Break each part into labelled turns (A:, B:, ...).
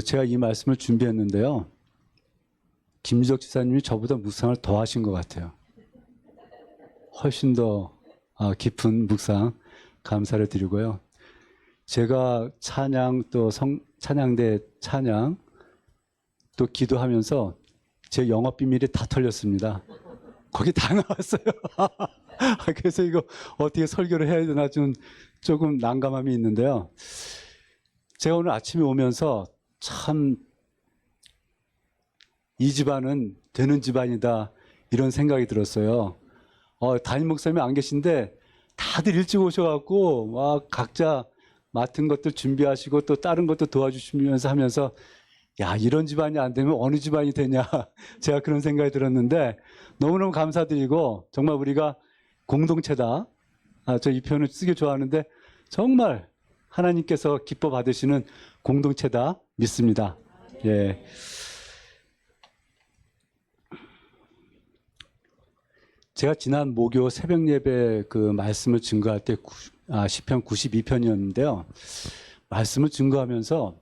A: 제가 이 말씀을 준비했는데요. 김유적 지사님이 저보다 묵상을 더 하신 것 같아요. 훨씬 더 깊은 묵상 감사를 드리고요. 제가 찬양 또 찬양대 찬양 또 기도하면서 제 영업 비밀이 다 털렸습니다. 거기 다 나왔어요. 그래서 이거 어떻게 설교를 해야 되나 조금 난감함이 있는데요. 제가 오늘 아침에 오면서 참 이 집안은 되는 집안이다 이런 생각이 들었어요. 담임 목사님이 안 계신데 다들 일찍 오셔갖고 막 각자 맡은 것들 준비하시고 또 다른 것도 도와주시면서 하면서 야, 이런 집안이 안 되면 어느 집안이 되냐 제가 그런 생각이 들었는데 너무너무 감사드리고 정말 우리가 공동체다. 저 이 표현을 쓰기 좋아하는데 정말 하나님께서 기뻐 받으시는 공동체다 믿습니다. 예. 제가 지난 목요 새벽 예배 그 말씀을 증거할 때 시편 92편이었는데요. 말씀을 증거하면서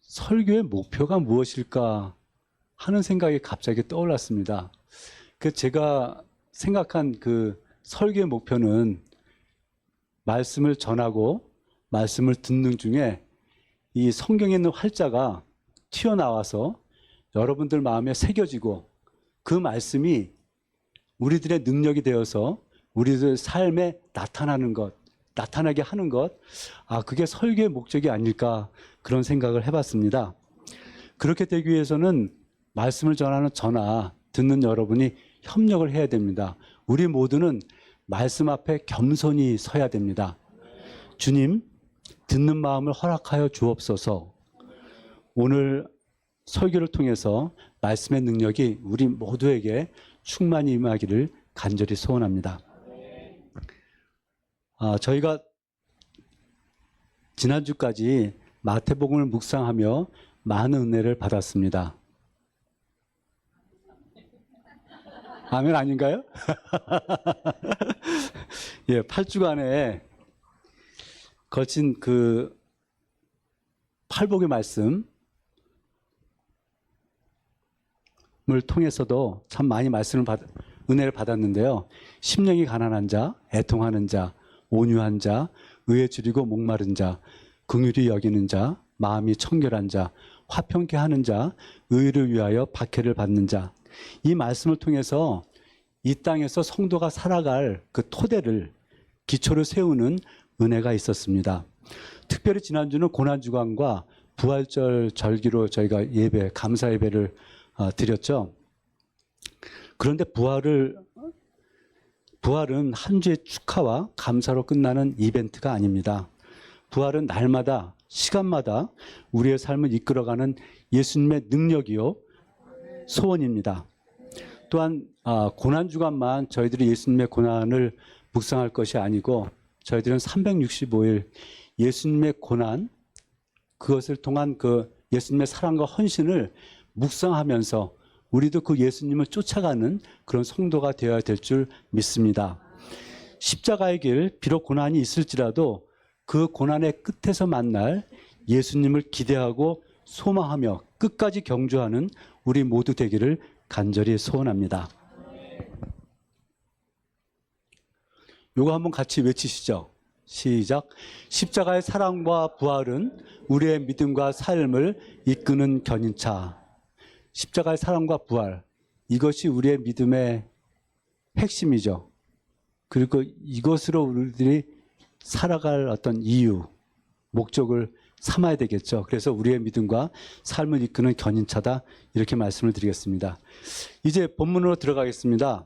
A: 설교의 목표가 무엇일까 하는 생각이 갑자기 떠올랐습니다. 제가 생각한 그 설교의 목표는 말씀을 전하고 말씀을 듣는 중에 이 성경에 있는 활자가 튀어나와서 여러분들 마음에 새겨지고 그 말씀이 우리들의 능력이 되어서 우리들 삶에 나타나게 하는 것, 그게 설교의 목적이 아닐까 그런 생각을 해봤습니다. 그렇게 되기 위해서는 말씀을 전하는 저나 듣는 여러분이 협력을 해야 됩니다. 우리 모두는 말씀 앞에 겸손히 서야 됩니다. 주님, 듣는 마음을 허락하여 주옵소서. 오늘 설교를 통해서 말씀의 능력이 우리 모두에게 충만히 임하기를 간절히 소원합니다. 저희가 지난주까지 마태복음을 묵상하며 많은 은혜를 받았습니다. 아멘 아닌가요? 예, 8주간에 걸친 그 팔복의 말씀을 통해서도 참 많이 은혜를 받았는데요. 심령이 가난한 자, 애통하는 자, 온유한 자, 의에 줄이고 목마른 자, 긍휼히 여기는 자, 마음이 청결한 자, 화평케 하는 자, 의를 위하여 박해를 받는 자. 이 말씀을 통해서 이 땅에서 성도가 살아갈 그 토대를, 기초를 세우는 은혜가 있었습니다. 특별히 지난주는 고난주간과 부활절 절기로 저희가 감사 예배를 드렸죠. 그런데 부활은 한 주의 축하와 감사로 끝나는 이벤트가 아닙니다. 부활은 날마다, 시간마다 우리의 삶을 이끌어가는 예수님의 능력이요, 소원입니다. 또한 고난주간만 저희들이 예수님의 고난을 묵상할 것이 아니고 저희들은 365일 예수님의 고난, 그것을 통한 그 예수님의 사랑과 헌신을 묵상하면서 우리도 그 예수님을 쫓아가는 그런 성도가 되어야 될 줄 믿습니다. 십자가의 길, 비록 고난이 있을지라도 그 고난의 끝에서 만날 예수님을 기대하고 소망하며 끝까지 경주하는 우리 모두 되기를 간절히 소원합니다. 요거 한번 같이 외치시죠. 시작. 십자가의 사랑과 부활은 우리의 믿음과 삶을 이끄는 견인차. 십자가의 사랑과 부활, 이것이 우리의 믿음의 핵심이죠. 그리고 이것으로 우리들이 살아갈 어떤 이유, 목적을 삼아야 되겠죠. 그래서 우리의 믿음과 삶을 이끄는 견인차다, 이렇게 말씀을 드리겠습니다. 이제 본문으로 들어가겠습니다.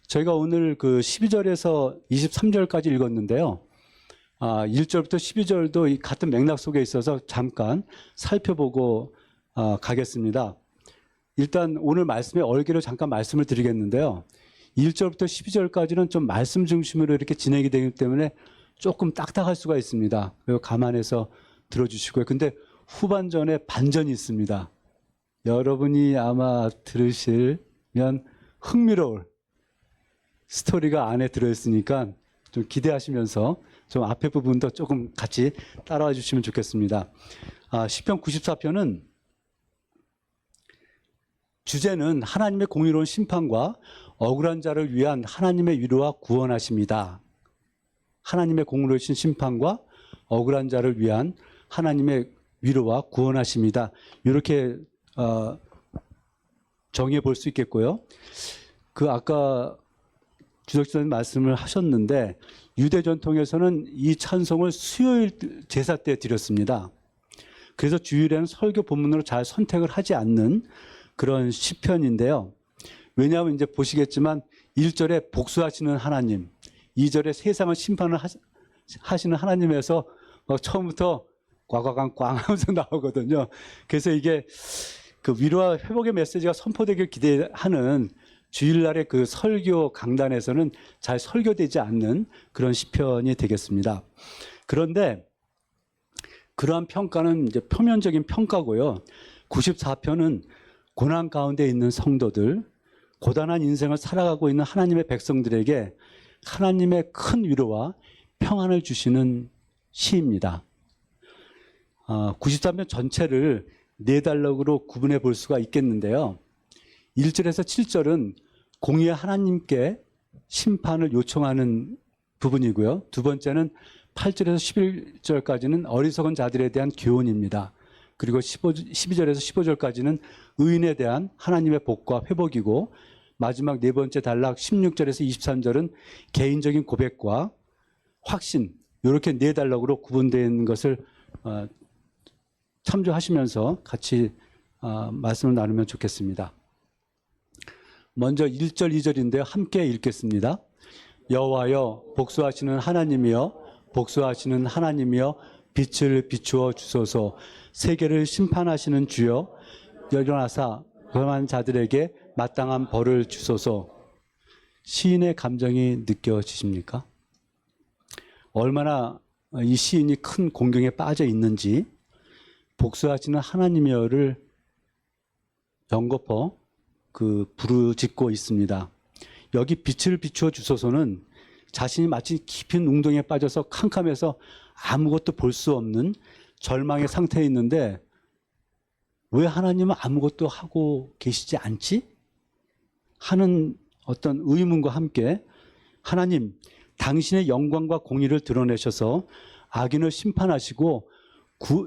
A: 저희가 오늘 그 12절에서 23절까지 읽었는데요. 1절부터 12절도 이 같은 맥락 속에 있어서 잠깐 살펴보고 가겠습니다. 일단 오늘 말씀의 얼개로 잠깐 말씀을 드리겠는데요. 1절부터 12절까지는 좀 말씀 중심으로 이렇게 진행이 되기 때문에 조금 딱딱할 수가 있습니다. 그리고 감안해서 들어주시고요. 근데 후반전에 반전이 있습니다. 여러분이 아마 들으시면 흥미로울 스토리가 안에 들어있으니까 좀 기대하시면서 좀 앞에 부분도 조금 같이 따라와 주시면 좋겠습니다. 시편 94편은 주제는 하나님의 공의로운 심판과 억울한 자를 위한 하나님의 위로와 구원하십니다. 하나님의 공의로우신 심판과 억울한 자를 위한 하나님의 위로와 구원하십니다. 이렇게 정의해 볼 수 있겠고요. 아까 주석사님 말씀을 하셨는데 유대 전통에서는 이 찬송을 수요일 제사 때 드렸습니다. 그래서 주일에는 설교 본문으로 잘 선택을 하지 않는 그런 시편인데요. 왜냐하면 이제 보시겠지만 1절에 복수하시는 하나님, 2절에 세상을 심판을 하시는 하나님에서 처음부터 꽝꽝꽝 하면서 나오거든요. 그래서 이게 그 위로와 회복의 메시지가 선포되길 기대하는 주일날의 그 설교 강단에서는 잘 설교되지 않는 그런 시편이 되겠습니다. 그런데 그러한 평가는 이제 표면적인 평가고요. 94편은 고난 가운데 있는 성도들, 고단한 인생을 살아가고 있는 하나님의 백성들에게 하나님의 큰 위로와 평안을 주시는 시입니다. 93편 전체를 네 단락으로 구분해 볼 수가 있겠는데요. 1절에서 7절은 공의의 하나님께 심판을 요청하는 부분이고요. 두 번째는 8절에서 11절까지는 어리석은 자들에 대한 교훈입니다. 그리고 12절에서 15절까지는 의인에 대한 하나님의 복과 회복이고, 마지막 네 번째 단락 16절에서 23절은 개인적인 고백과 확신, 이렇게 네 단락으로 구분된 것을 참조하시면서 같이 말씀을 나누면 좋겠습니다. 먼저 1절, 2절인데요. 함께 읽겠습니다. 여호와여, 복수하시는 하나님이여, 복수하시는 하나님이여, 빛을 비추어 주소서. 세계를 심판하시는 주여, 일어나사 범한 자들에게 마땅한 벌을 주소서. 시인의 감정이 느껴지십니까? 얼마나 이 시인이 큰 공경에 빠져 있는지 복수하시는 하나님이여를 연거푸 부르짖고 있습니다. 여기 빛을 비추어 주소서는 자신이 마치 깊은 웅덩이에 빠져서 캄캄해서 아무것도 볼 수 없는 절망의 상태에 있는데 왜 하나님은 아무것도 하고 계시지 않지? 하는 어떤 의문과 함께 하나님, 당신의 영광과 공의를 드러내셔서 악인을 심판하시고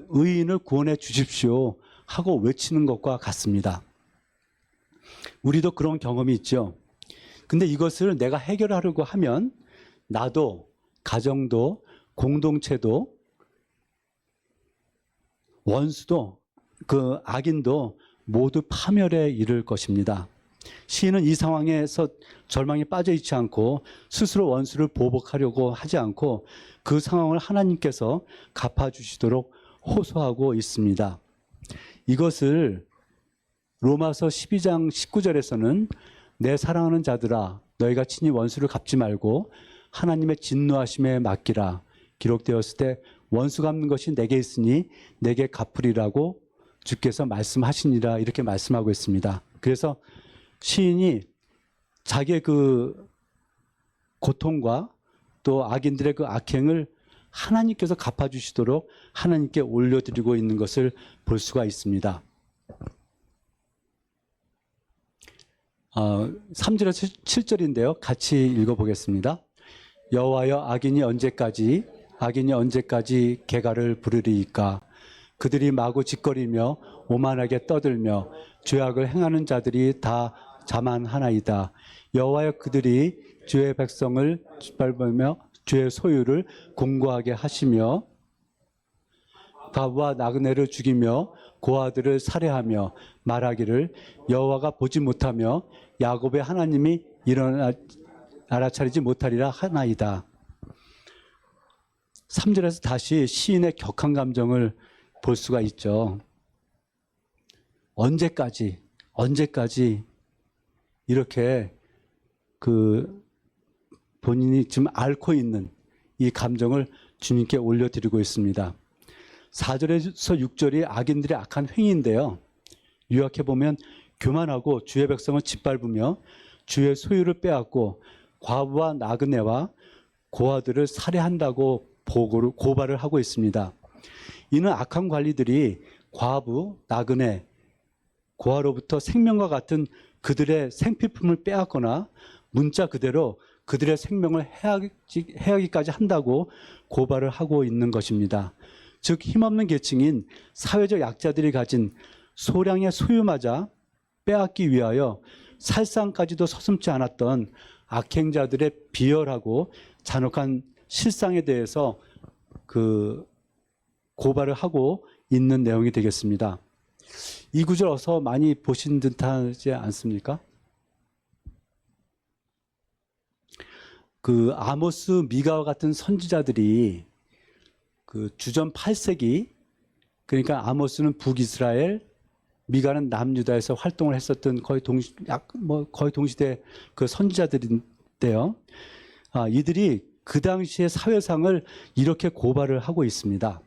A: 의인을 구원해 주십시오 하고 외치는 것과 같습니다. 우리도 그런 경험이 있죠. 근데 이것을 내가 해결하려고 하면 나도, 가정도, 공동체도, 원수도, 악인도 모두 파멸에 이를 것입니다. 시인은 이 상황에서 절망에 빠져 있지 않고 스스로 원수를 보복하려고 하지 않고 그 상황을 하나님께서 갚아주시도록 호소하고 있습니다. 이것을 로마서 12장 19절에서는 내 사랑하는 자들아, 너희가 친히 원수를 갚지 말고 하나님의 진노하심에 맡기라. 기록되었을 때 원수 갚는 것이 내게 있으니 내게 갚으리라고 주께서 말씀하시니라, 이렇게 말씀하고 있습니다. 그래서 시인이 자기의 고통과 또 악인들의 악행을 하나님께서 갚아주시도록 하나님께 올려드리고 있는 것을 볼 수가 있습니다. 3절에서 7절인데요. 같이 읽어보겠습니다. 여호와여, 악인이 언제까지 개가를 부르리이까? 그들이 마구 짓거리며 오만하게 떠들며 죄악을 행하는 자들이 다 자만하나이다. 여호와여, 그들이 주의 백성을 짓밟으며 주의 소유를 공고하게 하시며 과부와 나그네를 죽이며 고아들을 살해하며 말하기를 여호와가 보지 못하며 야곱의 하나님이 일어나 알아차리지 못하리라 하나이다. 3절에서 다시 시인의 격한 감정을 볼 수가 있죠. 언제까지 이렇게 본인이 지금 앓고 있는 이 감정을 주님께 올려드리고 있습니다. 4절에서 6절이 악인들의 악한 행위인데요. 요약해보면 교만하고 주의 백성을 짓밟으며 주의 소유를 빼앗고 과부와 나그네와 고아들을 살해한다고 고발을 하고 있습니다. 이는 악한 관리들이 과부, 나그네, 고아로부터 생명과 같은 그들의 생필품을 빼앗거나 문자 그대로 그들의 생명을 해하기까지 한다고 고발을 하고 있는 것입니다. 즉 힘없는 계층인 사회적 약자들이 가진 소량의 소유마저 빼앗기 위하여 살상까지도 서슴지 않았던 악행자들의 비열하고 잔혹한 실상에 대해서 고발을 하고 있는 내용이 되겠습니다. 이 구절 어서 많이 보신 듯하지 않습니까? 아모스, 미가와 같은 선지자들이 주전 8세기, 그러니까 아모스는 북이스라엘, 미가는 남유다에서 활동을 했었던 거의 동시대 그 선지자들인데요. 이들이 그 당시의 사회상을 이렇게 고발을 하고 있습니다.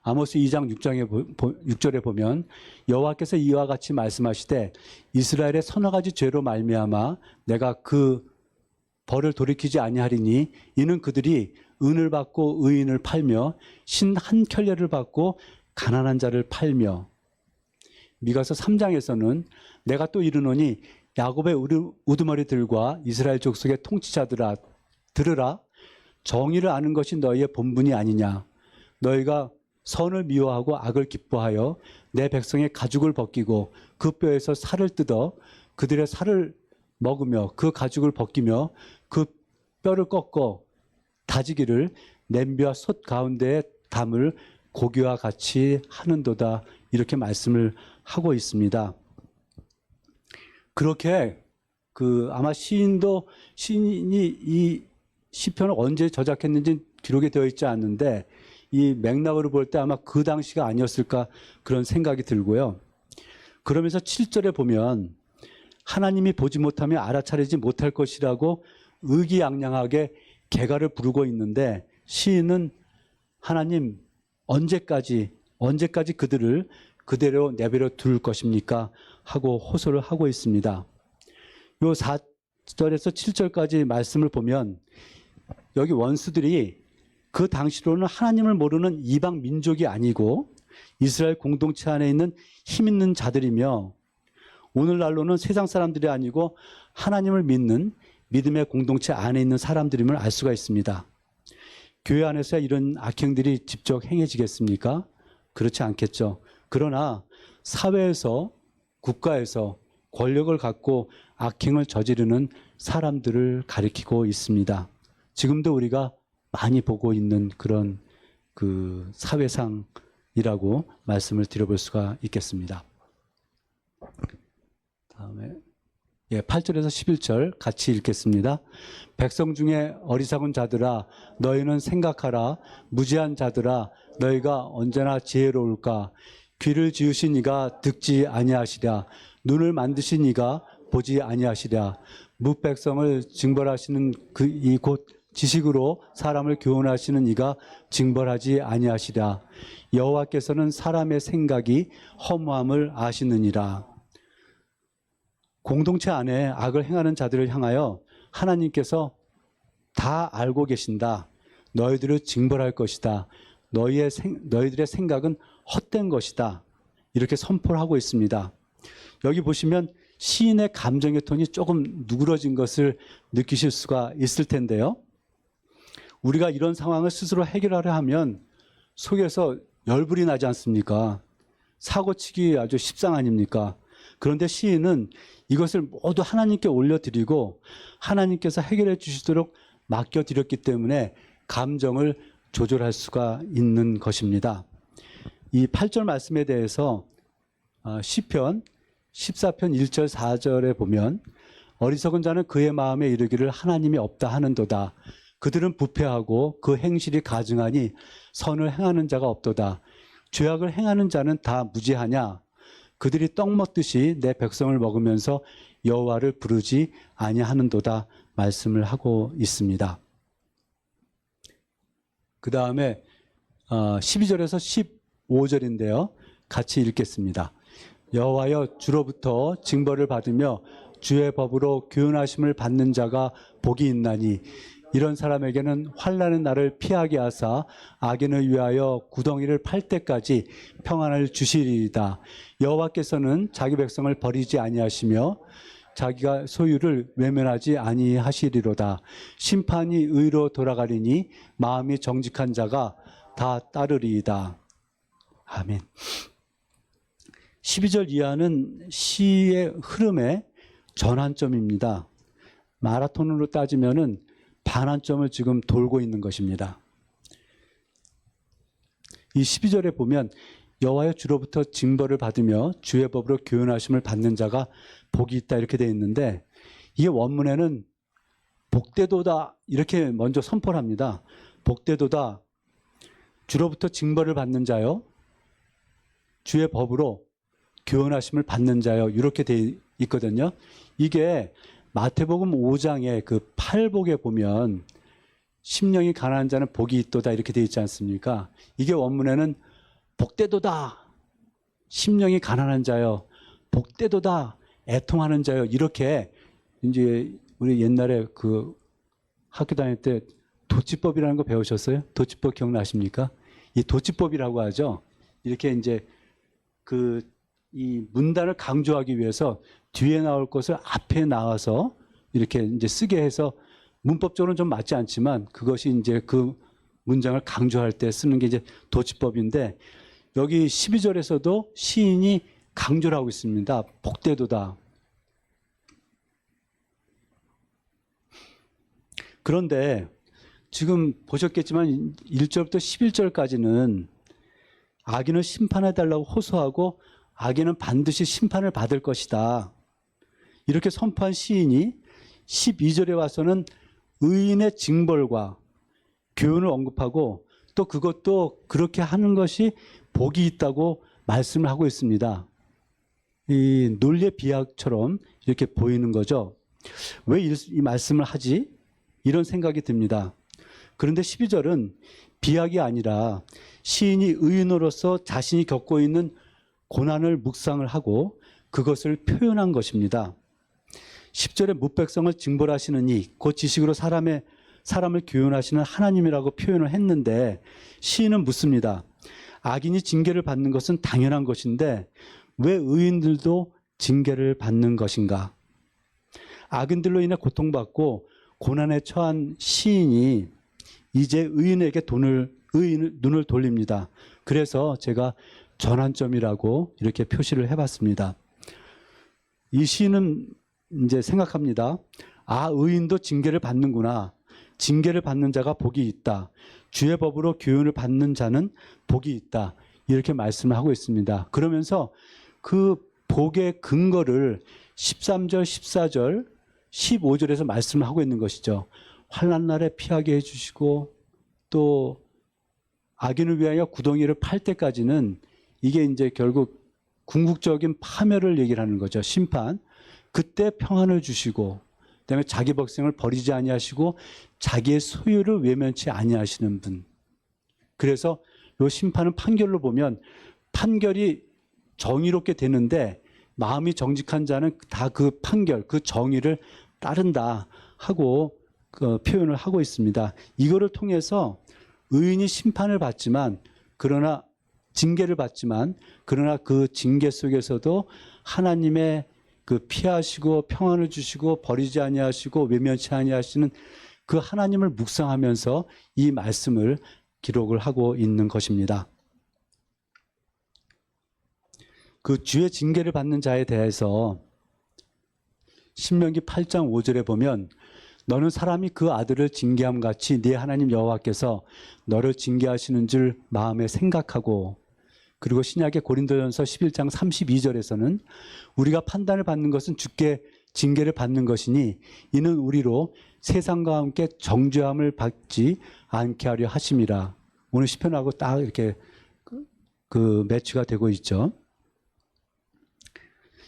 A: 아모스 2장 6절에 보면 여호와께서 이와 같이 말씀하시되 이스라엘의 서너 가지 죄로 말미암아 내가 그 벌을 돌이키지 아니하리니 이는 그들이 은을 받고 의인을 팔며 신 한 켤레를 받고 가난한 자를 팔며. 미가서 3장에서는 내가 또 이르노니 야곱의 우두머리들과 이스라엘 족속의 통치자들아 들으라. 정의를 아는 것이 너희의 본분이 아니냐. 너희가 선을 미워하고 악을 기뻐하여 내 백성의 가죽을 벗기고 그 뼈에서 살을 뜯어 그들의 살을 먹으며 그 가죽을 벗기며 그 뼈를 꺾어 다지기를 냄비와 솥 가운데에 담을 고기와 같이 하는도다. 이렇게 말씀을 하고 있습니다. 그렇게 아마 시인이 이 시편을 언제 저작했는지 기록이 되어 있지 않는데 이 맥락으로 볼 때 아마 그 당시가 아니었을까 그런 생각이 들고요. 그러면서 7절에 보면 하나님이 보지 못하며 알아차리지 못할 것이라고 의기양양하게 개가를 부르고 있는데 시인은 하나님 언제까지 그들을 그대로 내버려 둘 것입니까? 하고 호소를 하고 있습니다. 요 4절에서 7절까지 말씀을 보면 여기 원수들이 그 당시로는 하나님을 모르는 이방 민족이 아니고 이스라엘 공동체 안에 있는 힘 있는 자들이며 오늘날로는 세상 사람들이 아니고 하나님을 믿는 믿음의 공동체 안에 있는 사람들임을 알 수가 있습니다. 교회 안에서 이런 악행들이 직접 행해지겠습니까? 그렇지 않겠죠. 그러나 사회에서 국가에서 권력을 갖고 악행을 저지르는 사람들을 가리키고 있습니다. 지금도 우리가 많이 보고 있는 그런 사회상이라고 말씀을 드려볼 수가 있겠습니다. 다음에 8절에서 11절 같이 읽겠습니다. 백성 중에 어리석은 자들아 너희는 생각하라. 무지한 자들아 너희가 언제나 지혜로울까. 귀를 지으신 이가 듣지 아니하시랴. 눈을 만드신 이가 보지 아니하시랴. 뭇백성을 징벌하시는 이 곧 지식으로 사람을 교훈하시는 이가 징벌하지 아니하시랴. 여호와께서는 사람의 생각이 허무함을 아시느니라. 공동체 안에 악을 행하는 자들을 향하여 하나님께서 다 알고 계신다. 너희들을 징벌할 것이다. 너희들의 생각은 헛된 것이다. 이렇게 선포를 하고 있습니다. 여기 보시면 시인의 감정의 톤이 조금 누그러진 것을 느끼실 수가 있을 텐데요. 우리가 이런 상황을 스스로 해결하려 하면 속에서 열불이 나지 않습니까? 사고치기 아주 십상 아닙니까? 그런데 시인은 이것을 모두 하나님께 올려드리고 하나님께서 해결해 주시도록 맡겨드렸기 때문에 감정을 조절할 수가 있는 것입니다. 이 8절 말씀에 대해서 시편 14편 1절 4절에 보면 어리석은 자는 그의 마음에 이르기를 하나님이 없다 하는도다. 그들은 부패하고 그 행실이 가증하니 선을 행하는 자가 없도다. 죄악을 행하는 자는 다 무지하냐. 그들이 떡 먹듯이 내 백성을 먹으면서 여호와를 부르지 아니하는도다 말씀을 하고 있습니다. 그 다음에 12절에서 15절인데요. 같이 읽겠습니다. 여호와여 주로부터 징벌을 받으며 주의 법으로 교훈하심을 받는 자가 복이 있나니 이런 사람에게는 환난의 날을 피하게 하사 악인을 위하여 구덩이를 팔 때까지 평안을 주시리이다. 여호와께서는 자기 백성을 버리지 아니하시며 자기가 소유를 외면하지 아니하시리로다. 심판이 의로 돌아가리니 마음이 정직한 자가 다 따르리이다. 아멘. 12절 이하는 시의 흐름의 전환점입니다. 마라톤으로 따지면은 반환점을 지금 돌고 있는 것입니다. 이 12절에 보면 여호와의 주로부터 징벌을 받으며 주의 법으로 교훈하심을 받는 자가 복이 있다 이렇게 되어 있는데, 이게 원문에는 복되도다 이렇게 먼저 선포를 합니다. 복되도다, 주로부터 징벌을 받는 자요, 주의 법으로 교훈하심을 받는 자요, 이렇게 되어 있거든요. 이게 마태복음 5장의 그 팔복에 보면 심령이 가난한 자는 복이 있도다 이렇게 되어 있지 않습니까? 이게 원문에는 복되도다, 심령이 가난한 자요, 복되도다, 애통하는 자요, 이렇게 이제 우리 옛날에 그 학교 다닐 때 도치법이라는 거 배우셨어요? 도치법 기억나십니까? 이 도치법이라고 하죠. 이렇게 이제 이 문단을 강조하기 위해서 뒤에 나올 것을 앞에 나와서 이렇게 이제 쓰게 해서 문법적으로는 좀 맞지 않지만 그것이 이제 그 문장을 강조할 때 쓰는 게 이제 도치법인데, 여기 12절에서도 시인이 강조를 하고 있습니다. 복되도다. 그런데 지금 보셨겠지만 1절부터 11절까지는 악인을 심판해달라고 호소하고 악인은 반드시 심판을 받을 것이다 이렇게 선포한 시인이 12절에 와서는 의인의 징벌과 교훈을 언급하고 또 그것도 그렇게 하는 것이 복이 있다고 말씀을 하고 있습니다. 이 논리의 비약처럼 이렇게 보이는 거죠. 왜 이 말씀을 하지? 이런 생각이 듭니다. 그런데 12절은 비약이 아니라 시인이 의인으로서 자신이 겪고 있는 고난을 묵상을 하고 그것을 표현한 것입니다. 10절에 뭇백성을 징벌하시느니 곧 지식으로 사람을 교훈하시는 하나님이라고 표현을 했는데, 시인은 묻습니다. 악인이 징계를 받는 것은 당연한 것인데 왜 의인들도 징계를 받는 것인가? 악인들로 인해 고통받고 고난에 처한 시인이 이제 의인에게 눈을 돌립니다. 그래서 제가 전환점이라고 이렇게 표시를 해봤습니다. 이 시인은 이제 생각합니다. 아, 의인도 징계를 받는구나. 징계를 받는 자가 복이 있다. 주의 법으로 교훈을 받는 자는 복이 있다. 이렇게 말씀을 하고 있습니다. 그러면서 그 복의 근거를 13절, 14절, 15절에서 말씀을 하고 있는 것이죠. 환난 날에 피하게 해주시고 또 악인을 위하여 구덩이를 팔 때까지는 이게 이제 결국 궁극적인 파멸을 얘기를 하는 거죠. 심판. 그때 평안을 주시고 그다음에 자기 백성을 버리지 아니하시고 자기의 소유를 외면치 아니하시는 분. 그래서 이 심판은 판결로 보면 판결이 정의롭게 되는데 마음이 정직한 자는 다 그 판결, 그 정의를 따른다 하고 표현을 하고 있습니다. 이거를 통해서 의인이 심판을 받지만 그러나 징계를 받지만 그러나 그 징계 속에서도 하나님의 그 피하시고 평안을 주시고 버리지 아니하시고 외면치 아니하시는 그 하나님을 묵상하면서 이 말씀을 기록을 하고 있는 것입니다. 그 주의 징계를 받는 자에 대해서 신명기 8장 5절에 보면 너는 사람이 그 아들을 징계함 같이 네 하나님 여호와께서 너를 징계하시는 줄 마음에 생각하고, 그리고 신약의 고린도전서 11장 32절에서는 우리가 판단을 받는 것은 주께 징계를 받는 것이니 이는 우리로 세상과 함께 정죄함을 받지 않게 하려 하심이라. 오늘 시편하고 딱 이렇게 그 매치가 되고 있죠.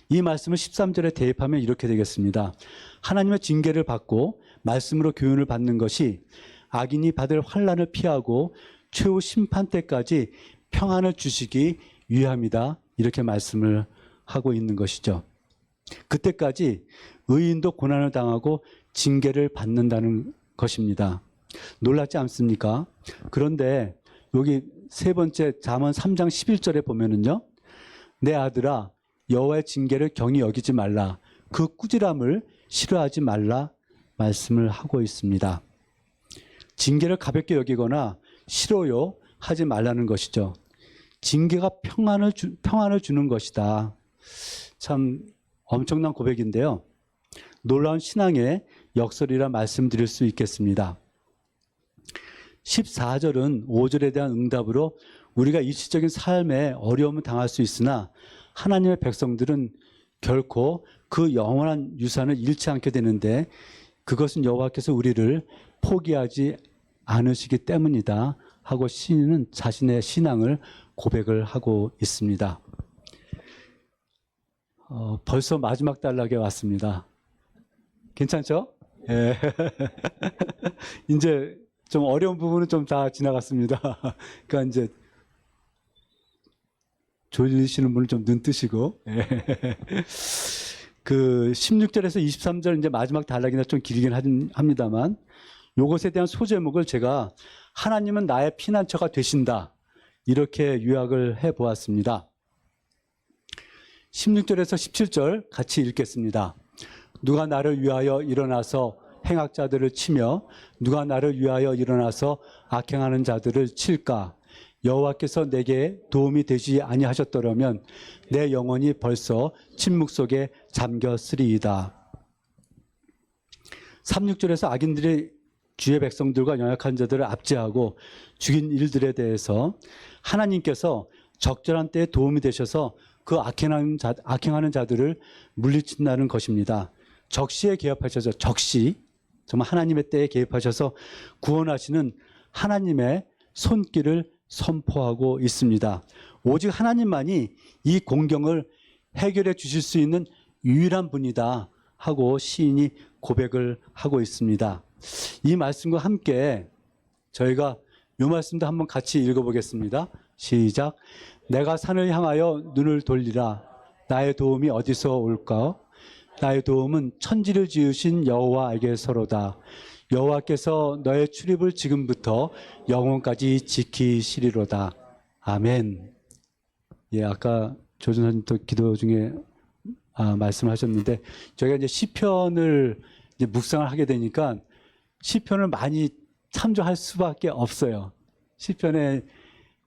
A: 이 말씀을 13절에 대입하면 이렇게 되겠습니다. 하나님의 징계를 받고 말씀으로 교훈을 받는 것이 악인이 받을 환난을 피하고 최후 심판 때까지 평안을 주시기 위함이다. 이렇게 말씀을 하고 있는 것이죠. 그때까지 의인도 고난을 당하고 징계를 받는다는 것입니다. 놀랍지 않습니까? 그런데 여기 세 번째 잠언 3장 11절에 보면은요. 내 아들아 여호와의 징계를 경히 여기지 말라. 그 꾸지람을 싫어하지 말라 말씀을 하고 있습니다. 징계를 가볍게 여기거나 싫어요 하지 말라는 것이죠. 징계가 평안을 주는 것이다. 참 엄청난 고백인데요. 놀라운 신앙의 역설이라 말씀드릴 수 있겠습니다. 14절은 5절에 대한 응답으로 우리가 일시적인 삶에 어려움을 당할 수 있으나 하나님의 백성들은 결코 그 영원한 유산을 잃지 않게 되는데 그것은 여호와께서 우리를 포기하지 않으시기 때문이다 하고 시인은 자신의 신앙을 고백을 하고 있습니다. 벌써 마지막 단락에 왔습니다. 괜찮죠? 예. 이제 좀 어려운 부분은 좀 다 지나갔습니다. 그러니까 이제 졸리시는 분은 좀 눈 뜨시고. 예. 그 16절에서 23절 이제 마지막 단락이나 좀 길긴 합니다만 요것에 대한 소제목을 제가 하나님은 나의 피난처가 되신다 이렇게 요약을 해 보았습니다. 16절에서 17절 같이 읽겠습니다. 누가 나를 위하여 일어나서 행악자들을 치며 누가 나를 위하여 일어나서 악행하는 자들을 칠까? 여호와께서 내게 도움이 되지 아니하셨더라면 내 영혼이 벌써 침묵 속에 잠겼으리이다. 36절에서 악인들이 주의 백성들과 연약한 자들을 압제하고 죽인 일들에 대해서 하나님께서 적절한 때에 도움이 되셔서 그 악행하는 자들을 물리친다는 것입니다. 적시에 개입하셔서 정말 하나님의 때에 개입하셔서 구원하시는 하나님의 손길을 선포하고 있습니다. 오직 하나님만이 이 공경을 해결해 주실 수 있는 유일한 분이다 하고 시인이 고백을 하고 있습니다. 이 말씀과 함께 저희가 이 말씀도 한번 같이 읽어보겠습니다. 시작. 내가 산을 향하여 눈을 돌리라. 나의 도움이 어디서 올까? 나의 도움은 천지를 지으신 여호와에게서로다. 여호와께서 너의 출입을 지금부터 영원까지 지키시리로다. 아멘. 예, 아까 조준사님도 기도 중에 말씀하셨는데 저희가 이제 시편을 이제 묵상을 하게 되니까 시편을 많이 참조할 수밖에 없어요. 시편에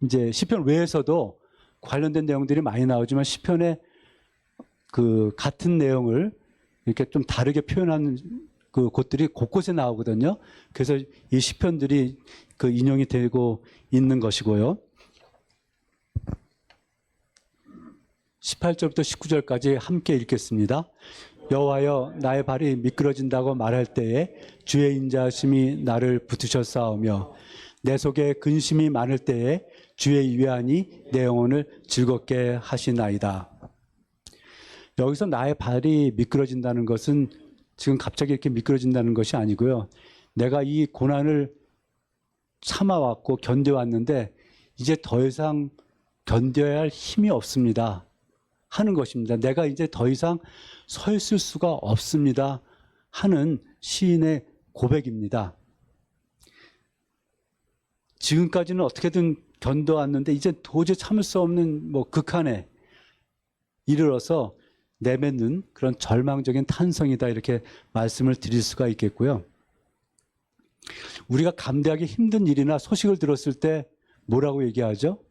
A: 이제 시편 외에서도 관련된 내용들이 많이 나오지만 시편에 그 같은 내용을 이렇게 좀 다르게 표현하는 그 곳들이 곳곳에 나오거든요. 그래서 이 시편들이 그 인용이 되고 있는 것이고요. 18절부터 19절까지 함께 읽겠습니다. 여호와여 나의 발이 미끄러진다고 말할 때에 주의 인자하심이 나를 붙으셨사오며 내 속에 근심이 많을 때에 주의 위안이 내 영혼을 즐겁게 하시나이다. 여기서 나의 발이 미끄러진다는 것은 지금 갑자기 이렇게 미끄러진다는 것이 아니고요. 내가 이 고난을 참아왔고 견뎌왔는데 이제 더 이상 견뎌야 할 힘이 없습니다 하는 것입니다. 내가 이제 더 이상 서 있을 수가 없습니다 하는 시인의 고백입니다. 지금까지는 어떻게든 견뎌왔는데 이제 도저히 참을 수 없는 극한에 이르러서 내뱉는 그런 절망적인 탄성이다 이렇게 말씀을 드릴 수가 있겠고요. 우리가 감당하기 힘든 일이나 소식을 들었을 때 뭐라고 얘기하죠?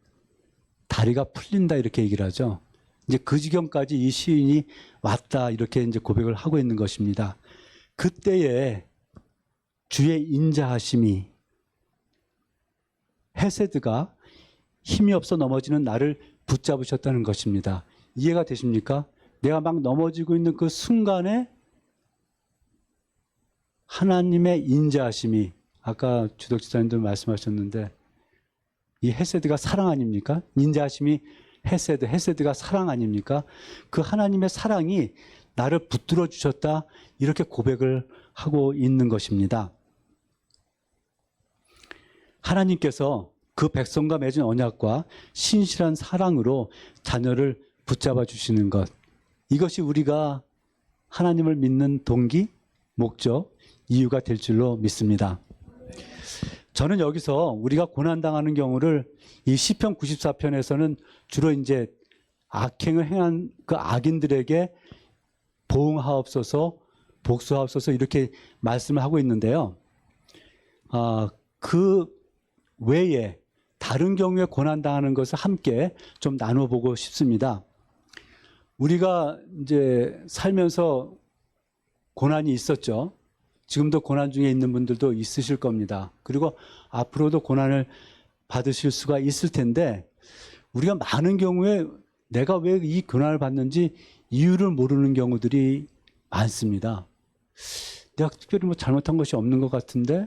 A: 다리가 풀린다 이렇게 얘기를 하죠. 이제 그 지경까지 이 시인이 왔다 이렇게 이제 고백을 하고 있는 것입니다. 그때에 주의 인자하심이 헤세드가 힘이 없어 넘어지는 나를 붙잡으셨다는 것입니다. 이해가 되십니까? 내가 막 넘어지고 있는 그 순간에 하나님의 인자하심이 아까 주덕 지사님도 말씀하셨는데 이 헤세드가 사랑 아닙니까? 인자하심이 헤세드가 사랑 아닙니까? 그 하나님의 사랑이 나를 붙들어 주셨다 이렇게 고백을 하고 있는 것입니다. 하나님께서 그 백성과 맺은 언약과 신실한 사랑으로 자녀를 붙잡아 주시는 것, 이것이 우리가 하나님을 믿는 동기, 목적, 이유가 될 줄로 믿습니다. 저는 여기서 우리가 고난당하는 경우를 이 시편 94편에서는 주로 이제 악행을 행한 그 악인들에게 보응하옵소서, 복수하옵소서 이렇게 말씀을 하고 있는데요. 그 외에 다른 경우에 고난당하는 것을 함께 좀 나눠보고 싶습니다. 우리가 이제 살면서 고난이 있었죠. 지금도 고난 중에 있는 분들도 있으실 겁니다. 그리고 앞으로도 고난을 받으실 수가 있을 텐데 우리가 많은 경우에 내가 왜 이 고난을 받는지 이유를 모르는 경우들이 많습니다. 내가 특별히 뭐 잘못한 것이 없는 것 같은데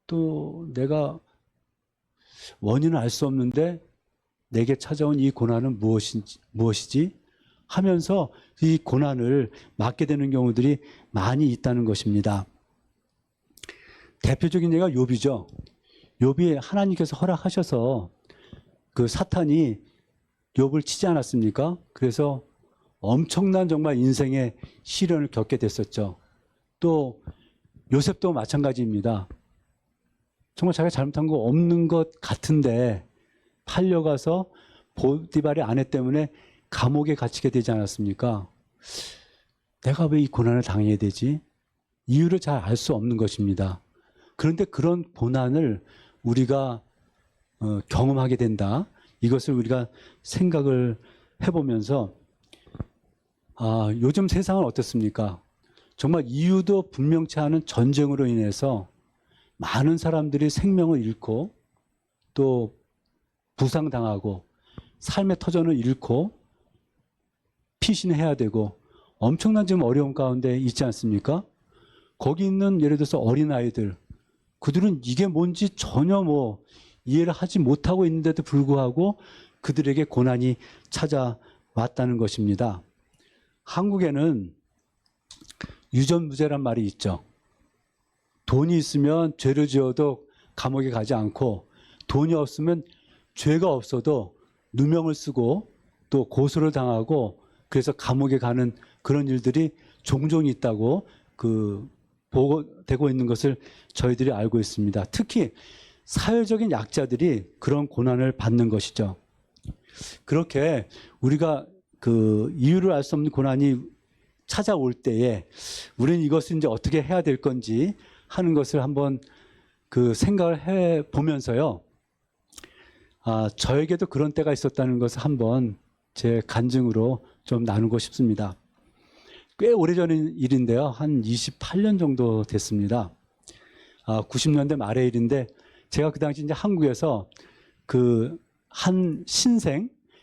A: 또 내가 원인을 알 수 없는데 내게 찾아온 이 고난은 무엇이지 하면서 이 고난을 맞게 되는 경우들이 많이 있다는 것입니다. 대표적인 예가 욥이죠. 욥이 하나님께서 허락하셔서 그 사탄이 욥을 치지 않았습니까? 그래서 엄청난 정말 인생의 시련을 겪게 됐었죠. 또 요셉도 마찬가지입니다. 정말 자기가 잘못한 거 없는 것 같은데 팔려가서 보디발의 아내 때문에 감옥에 갇히게 되지 않았습니까? 내가 왜 이 고난을 당해야 되지? 이유를 잘 알 수 없는 것입니다. 그런데 그런 고난을 우리가 경험하게 된다. 이것을 우리가 생각을 해보면서 요즘 세상은 어떻습니까? 정말 이유도 분명치 않은 전쟁으로 인해서 많은 사람들이 생명을 잃고 또 부상당하고 삶의 터전을 잃고 피신해야 되고 엄청난 지금 어려움 가운데 있지 않습니까? 거기 있는 예를 들어서 어린아이들, 그들은 이게 뭔지 전혀 뭐 이해를 하지 못하고 있는데도 불구하고 그들에게 고난이 찾아왔다는 것입니다. 한국에는 유전무죄란 말이 있죠. 돈이 있으면 죄를 지어도 감옥에 가지 않고 돈이 없으면 죄가 없어도 누명을 쓰고 또 고소를 당하고 그래서 감옥에 가는 그런 일들이 종종 있다고 보고되고 있는 것을 저희들이 알고 있습니다. 특히 사회적인 약자들이 그런 고난을 받는 것이죠. 그렇게 우리가 그 이유를 알 수 없는 고난이 찾아올 때에 우리는 이것을 이제 어떻게 해야 될 건지 하는 것을 한번 그 생각을 해 보면서요. 저에게도 그런 때가 있었다는 것을 한번 제 간증으로 좀 나누고 싶습니다. 꽤 오래전 일인데요. 한 28년 정도 됐습니다. 90년대 말의 일인데 제가 그 당시 이제 한국에서 그 한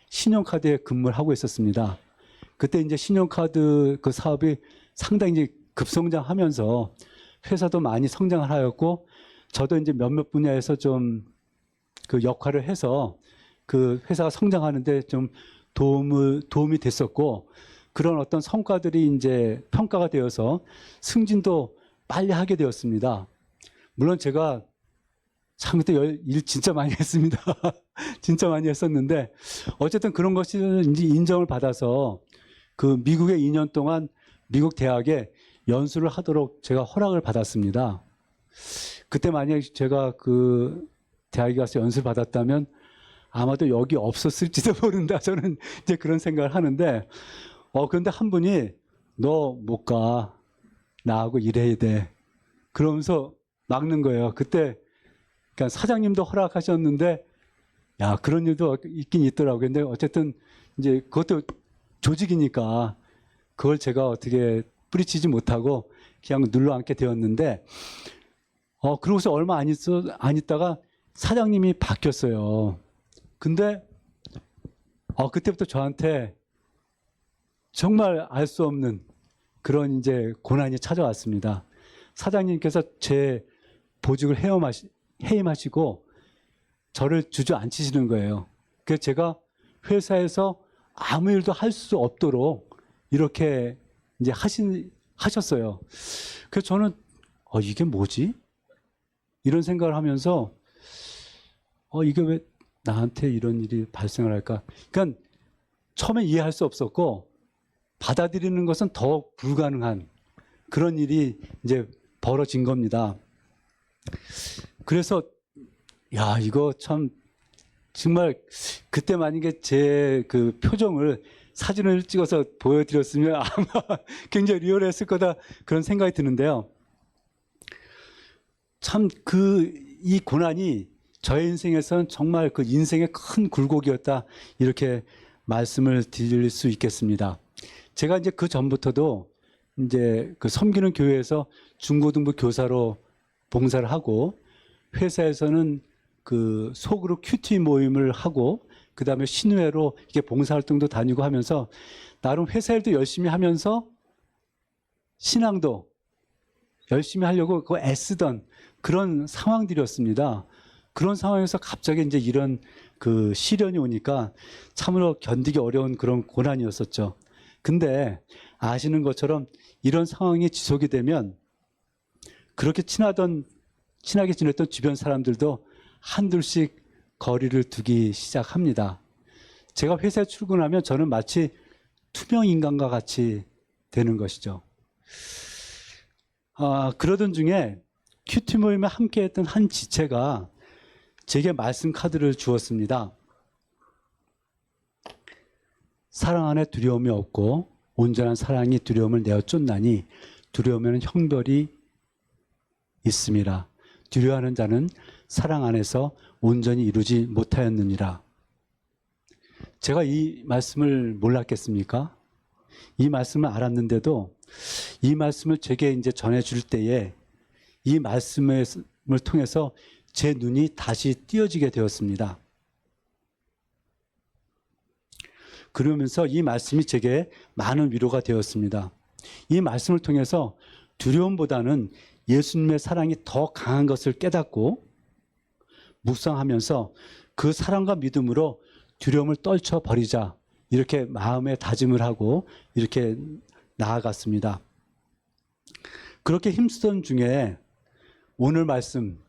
A: 신용카드에 근무를 하고 있었습니다. 그때 이제 신용카드 그 사업이 상당히 이제 급성장하면서 회사도 많이 성장을 하였고 저도 이제 몇몇 분야에서 좀 그 역할을 해서 그 회사가 성장하는데 좀 도움이 됐었고 그런 어떤 성과들이 이제 평가가 되어서 승진도 빨리 하게 되었습니다. 물론 제가 참 그때 일 진짜 많이 했습니다. 진짜 많이 했었는데 어쨌든 그런 것이 이제 인정을 받아서 그 미국에 2년 동안 미국 대학에 연수를 하도록 제가 허락을 받았습니다. 그때 만약 제가 그 대학에 가서 연수를 받았다면 아마도 여기 없었을지도 모른다. 저는 이제 그런 생각을 하는데 그런데 한 분이 너 못 가. 나하고 일해야 돼. 그러면서 막는 거예요. 그때 그러니까 사장님도 허락하셨는데 야, 그런 일도 있긴 있더라고요. 근데 어쨌든 이제 그것도 조직이니까 그걸 제가 어떻게 뿌리치지 못하고 그냥 눌러앉게 되었는데 그러고서 얼마 안 있다가 사장님이 바뀌었어요. 근데 그때부터 저한테 정말 알 수 없는 그런 이제 고난이 찾아왔습니다. 사장님께서 제 보직을 해임하시고 저를 주저앉히시는 거예요. 그래서 제가 회사에서 아무 일도 할 수 없도록 이렇게 이제 하셨어요. 그래서 저는 이게 뭐지? 이런 생각을 하면서 이게 왜 나한테 이런 일이 발생을 할까? 그러니까 처음에 이해할 수 없었고 받아들이는 것은 더 불가능한 그런 일이 이제 벌어진 겁니다. 그래서 야, 이거 참 정말 그때 만약에 제 그 표정을 사진을 찍어서 보여드렸으면 아마 굉장히 리얼했을 거다 그런 생각이 드는데요. 참 이 고난이 저의 인생에서는 정말 그 인생의 큰 굴곡이었다 이렇게 말씀을 드릴 수 있겠습니다. 제가 이제 그 전부터도 이제 그 섬기는 교회에서 중고등부 교사로 봉사를 하고 회사에서는 그 소그룹 큐티 모임을 하고 그 다음에 신회로 이게 봉사활동도 다니고 하면서 나름 회사 일도 열심히 하면서 신앙도 열심히 하려고 그 애쓰던 그런 상황들이었습니다. 그런 상황에서 갑자기 이제 이런 그 시련이 오니까 참으로 견디기 어려운 그런 고난이었었죠. 근데 아시는 것처럼 이런 상황이 지속이 되면 그렇게 친하게 지냈던 주변 사람들도 한둘씩 거리를 두기 시작합니다. 제가 회사에 출근하면 저는 마치 투명 인간과 같이 되는 것이죠. 그러던 중에 큐티 모임에 함께했던 한 지체가 제게 말씀 카드를 주었습니다. 사랑 안에 두려움이 없고 온전한 사랑이 두려움을 내어 쫓나니 두려움에는 형벌이 있음이라. 두려워하는 자는 사랑 안에서 온전히 이루지 못하였느니라. 제가 이 말씀을 몰랐겠습니까? 이 말씀을 알았는데도 이 말씀을 제게 이제 전해줄 때에 이 말씀을 통해서 제 눈이 다시 띄어지게 되었습니다. 그러면서 이 말씀이 제게 많은 위로가 되었습니다. 이 말씀을 통해서 두려움보다는 예수님의 사랑이 더 강한 것을 깨닫고 묵상하면서 그 사랑과 믿음으로 두려움을 떨쳐버리자 이렇게 마음에 다짐을 하고 이렇게 나아갔습니다. 그렇게 힘쓰던 중에 오늘 말씀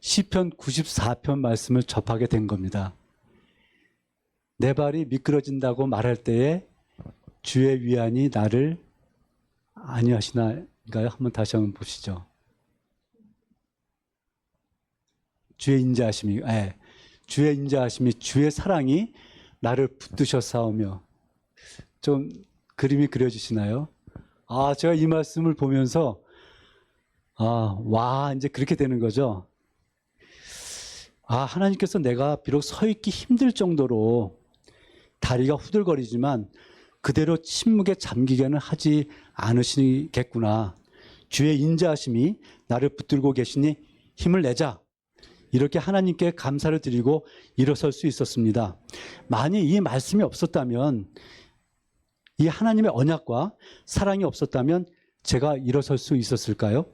A: 시편 94편 말씀을 접하게 된 겁니다. 내 발이 미끄러진다고 말할 때에 주의 위안이 나를 안위하시나요? 한번 다시 한번 보시죠. 주의 인자하심이, 주의 인자하심이 주의 사랑이 나를 붙드셨사오며. 좀 그림이 그려지시나요? 제가 이 말씀을 보면서 이제 그렇게 되는 거죠. 하나님께서 내가 비록 서 있기 힘들 정도로 다리가 후들거리지만 그대로 침묵에 잠기게는 하지 않으시겠구나. 주의 인자하심이 나를 붙들고 계시니 힘을 내자. 이렇게 하나님께 감사를 드리고 일어설 수 있었습니다. 만약 이 말씀이 없었다면, 이 하나님의 언약과 사랑이 없었다면 제가 일어설 수 있었을까요?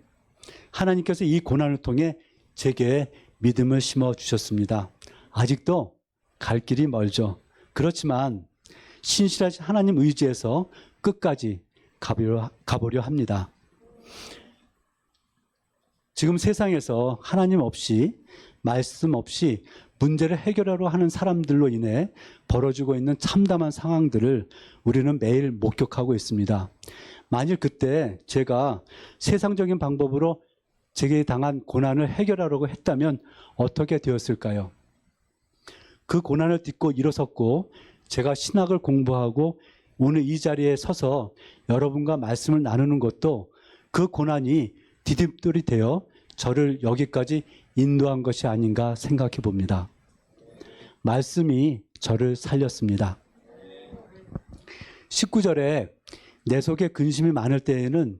A: 하나님께서 이 고난을 통해 제게 믿음을 심어 주셨습니다. 아직도 갈 길이 멀죠. 그렇지만 신실하신 하나님 의지에서 끝까지 가보려 합니다. 지금 세상에서 하나님 없이, 말씀 없이 문제를 해결하려 하는 사람들로 인해 벌어지고 있는 참담한 상황들을 우리는 매일 목격하고 있습니다. 만일 그때 제가 세상적인 방법으로 제게 당한 고난을 해결하려고 했다면 어떻게 되었을까요? 그 고난을 딛고 일어섰고 제가 신학을 공부하고 오늘 이 자리에 서서 여러분과 말씀을 나누는 것도 그 고난이 디딤돌이 되어 저를 여기까지 인도한 것이 아닌가 생각해 봅니다. 말씀이 저를 살렸습니다. 19절에 내 속에 근심이 많을 때에는,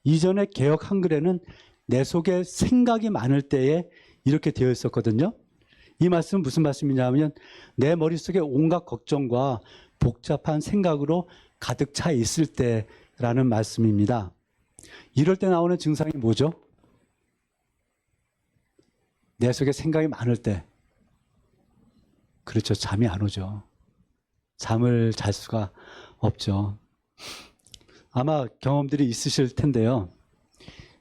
A: 이전에 개역 한글에는 내 속에 생각이 많을 때에 이렇게 되어 있었거든요. 이 말씀은 무슨 말씀이냐면 내 머릿속에 온갖 걱정과 복잡한 생각으로 가득 차 있을 때라는 말씀입니다. 이럴 때 나오는 증상이 뭐죠? 내 속에 생각이 많을 때. 그렇죠. 잠이 안 오죠. 잠을 잘 수가 없죠. 아마 경험들이 있으실 텐데요.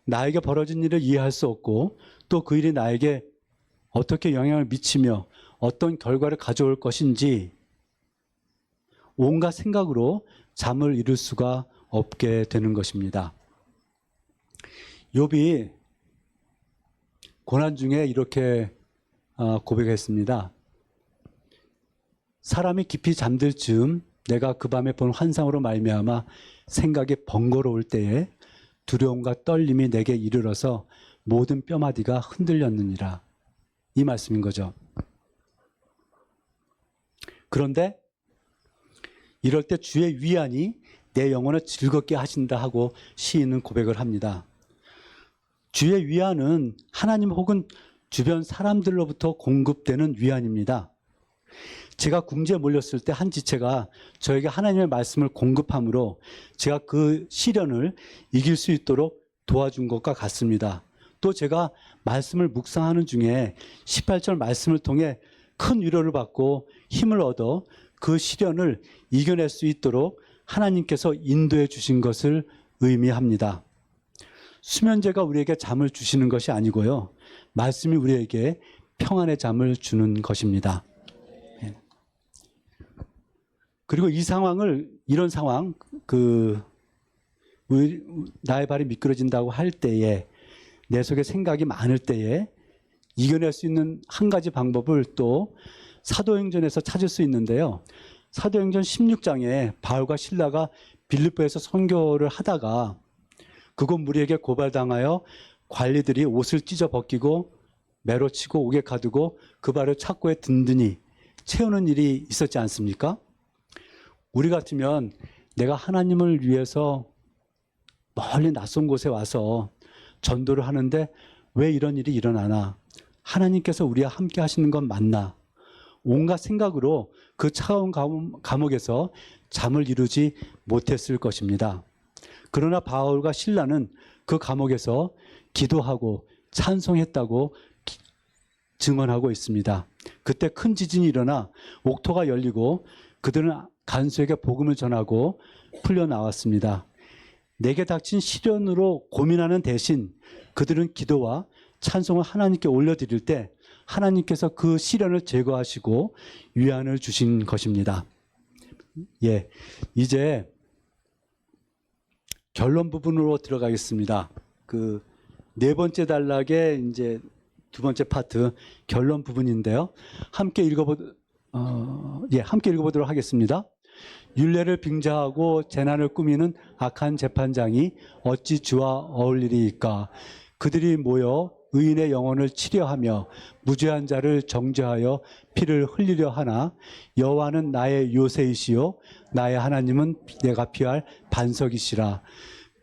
A: 나에게 벌어진 일을 이해할 수 없고 또 그 일이 나에게 어떻게 영향을 미치며 어떤 결과를 가져올 것인지 온갖 생각으로 잠을 이룰 수가 없게 되는 것입니다. 욥이 고난 중에 이렇게 고백했습니다. 사람이 깊이 잠들 즈음 내가 그 밤에 본 환상으로 말미암아 생각이 번거로울 때에 두려움과 떨림이 내게 이르러서 모든 뼈마디가 흔들렸느니라. 이 말씀인 거죠. 그런데 이럴 때 주의 위안이 내 영혼을 즐겁게 하신다 하고 시인은 고백을 합니다. 주의 위안은 하나님 혹은 주변 사람들로부터 공급되는 위안입니다. 제가 궁지에 몰렸을 때 한 지체가 저에게 하나님의 말씀을 공급함으로 제가 그 시련을 이길 수 있도록 도와준 것과 같습니다. 또 제가 말씀을 묵상하는 중에 18절 말씀을 통해 큰 위로를 받고 힘을 얻어 그 시련을 이겨낼 수 있도록 하나님께서 인도해 주신 것을 의미합니다. 수면제가 우리에게 잠을 주시는 것이 아니고요. 말씀이 우리에게 평안의 잠을 주는 것입니다. 그리고 이런 상황, 나의 발이 미끄러진다고 할 때에, 내 속에 생각이 많을 때에 이겨낼 수 있는 한 가지 방법을 또 사도행전에서 찾을 수 있는데요. 사도행전 16장에 바울과 실라가 빌립보에서 선교를 하다가 그곳 무리에게 고발당하여 관리들이 옷을 찢어 벗기고 매로 치고 옥에 가두고 그 발을 착고에 든든히 채우는 일이 있었지 않습니까? 우리 같으면 내가 하나님을 위해서 멀리 낯선 곳에 와서 전도를 하는데 왜 이런 일이 일어나나? 하나님께서 우리와 함께 하시는 건 맞나? 온갖 생각으로 그 차가운 감옥에서 잠을 이루지 못했을 것입니다. 그러나 바울과 실라는 그 감옥에서 기도하고 찬송했다고 증언하고 있습니다. 그때 큰 지진이 일어나 옥토가 열리고 그들은 간수에게 복음을 전하고 풀려나왔습니다. 내게 닥친 시련으로 고민하는 대신 그들은 기도와 찬송을 하나님께 올려드릴 때 하나님께서 그 시련을 제거하시고 위안을 주신 것입니다. 예, 이제 결론 부분으로 들어가겠습니다. 그 네 번째 단락의 이제 두 번째 파트 결론 부분인데요. 함께 읽어보도록 하겠습니다. 율례를 빙자하고 재난을 꾸미는 악한 재판장이 어찌 주와 어울리리이까? 그들이 모여 의인의 영혼을 치려하며 무죄한 자를 정죄하여 피를 흘리려 하나 여호와는 나의 요새이시요 나의 하나님은 내가 피할 반석이시라.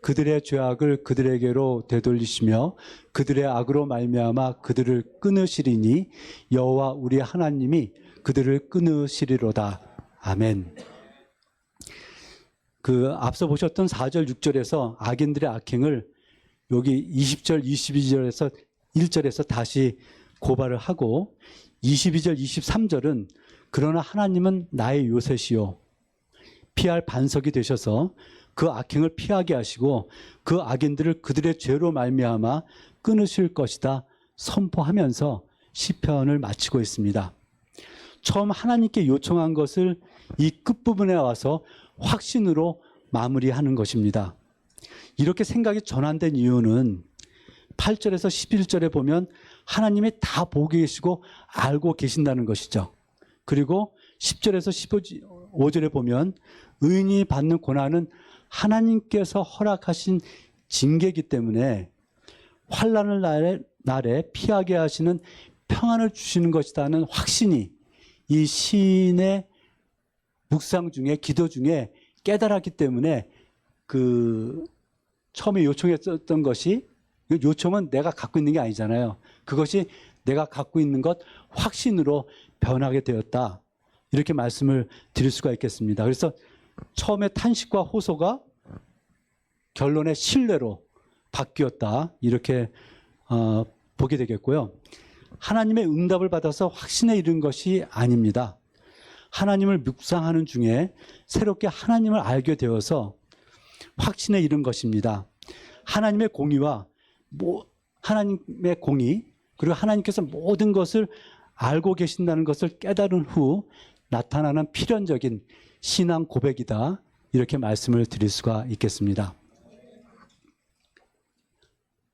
A: 그들의 죄악을 그들에게로 되돌리시며 그들의 악으로 말미암아 그들을 끊으시리니 여호와 우리 하나님이 그들을 끊으시리로다. 아멘. 앞서 보셨던 4절 6절에서 악인들의 악행을 여기 20절 22절에서 1절에서 다시 고발을 하고 22절 23절은 그러나 하나님은 나의 요새시요 피할 반석이 되셔서 그 악행을 피하게 하시고 그 악인들을 그들의 죄로 말미암아 끊으실 것이다 선포하면서 시편을 마치고 있습니다. 처음 하나님께 요청한 것을 이 끝부분에 와서 확신으로 마무리하는 것입니다. 이렇게 생각이 전환된 이유는 8절에서 11절에 보면 하나님이 다 보고 계시고 알고 계신다는 것이죠. 그리고 10절에서 15절에 보면 의인이 받는 고난은 하나님께서 허락하신 징계이기 때문에 환난을 날에 피하게 하시는 평안을 주시는 것이라는 확신이 이 시인의 묵상 중에 기도 중에 깨달았기 때문에 처음에 요청했던 것이 요청은 내가 갖고 있는 게 아니잖아요. 그것이 내가 갖고 있는 것 확신으로 변하게 되었다. 이렇게 말씀을 드릴 수가 있겠습니다. 그래서 처음에 탄식과 호소가 결론의 신뢰로 바뀌었다. 이렇게 보게 되겠고요. 하나님의 응답을 받아서 확신에 이른 것이 아닙니다. 하나님을 묵상하는 중에 새롭게 하나님을 알게 되어서 확신에 이른 것입니다. 하나님의 공의와 하나님의 공의 그리고 하나님께서 모든 것을 알고 계신다는 것을 깨달은 후 나타나는 필연적인 신앙 고백이다. 이렇게 말씀을 드릴 수가 있겠습니다.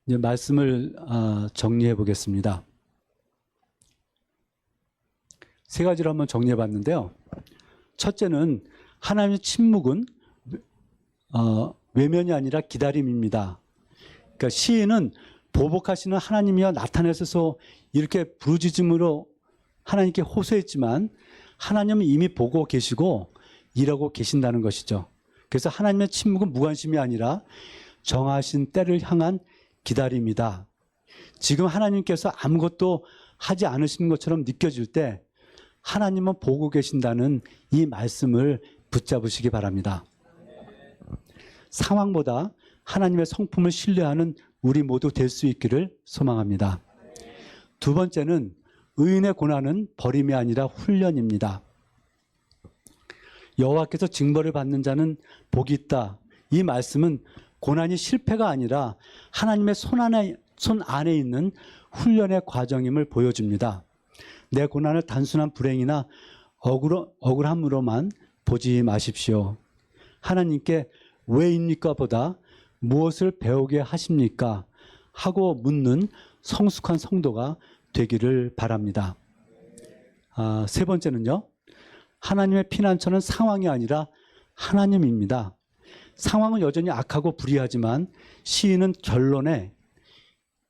A: 이제 말씀을 정리해 보겠습니다. 세 가지로 한번 정리해 봤는데요. 첫째는 하나님의 침묵은 외면이 아니라 기다림입니다. 그러니까 시인은 보복하시는 하나님이여 나타내셔서 이렇게 부르짖음으로 하나님께 호소했지만 하나님은 이미 보고 계시고 일하고 계신다는 것이죠. 그래서 하나님의 침묵은 무관심이 아니라 정하신 때를 향한 기다림이다. 지금 하나님께서 아무것도 하지 않으시는 것처럼 느껴질 때 하나님은 보고 계신다는 이 말씀을 붙잡으시기 바랍니다. 상황보다 하나님의 성품을 신뢰하는 우리 모두 될 수 있기를 소망합니다. 두 번째는 의인의 고난은 버림이 아니라 훈련입니다. 여호와께서 징벌을 받는 자는 복이 있다. 이 말씀은 고난이 실패가 아니라 하나님의 손 안에 있는 훈련의 과정임을 보여줍니다. 내 고난을 단순한 불행이나 억울함으로만 보지 마십시오. 하나님께 왜입니까 보다 무엇을 배우게 하십니까? 하고 묻는 성숙한 성도가 되기를 바랍니다. 세 번째는요. 하나님의 피난처는 상황이 아니라 하나님입니다. 상황은 여전히 악하고 불의하지만 시인은 결론에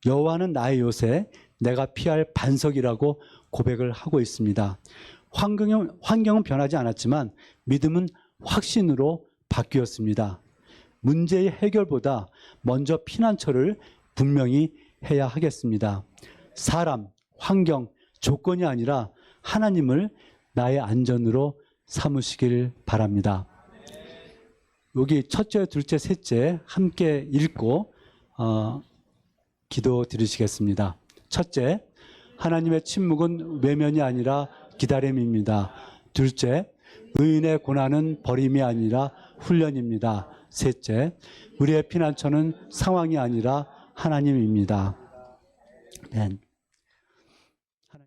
A: 여호와는 나의 요새 내가 피할 반석이라고 고백을 하고 있습니다. 환경은 변하지 않았지만 믿음은 확신으로 바뀌었습니다. 문제의 해결보다 먼저 피난처를 분명히 해야 하겠습니다. 사람, 환경, 조건이 아니라 하나님을 나의 안전으로 삼으시길 바랍니다. 여기 첫째, 둘째, 셋째 함께 읽고 기도 드리시겠습니다. 첫째, 하나님의 침묵은 외면이 아니라 기다림입니다. 둘째, 의인의 고난은 버림이 아니라 훈련입니다. 셋째, 우리의 피난처는 상황이 아니라 하나님입니다. 네.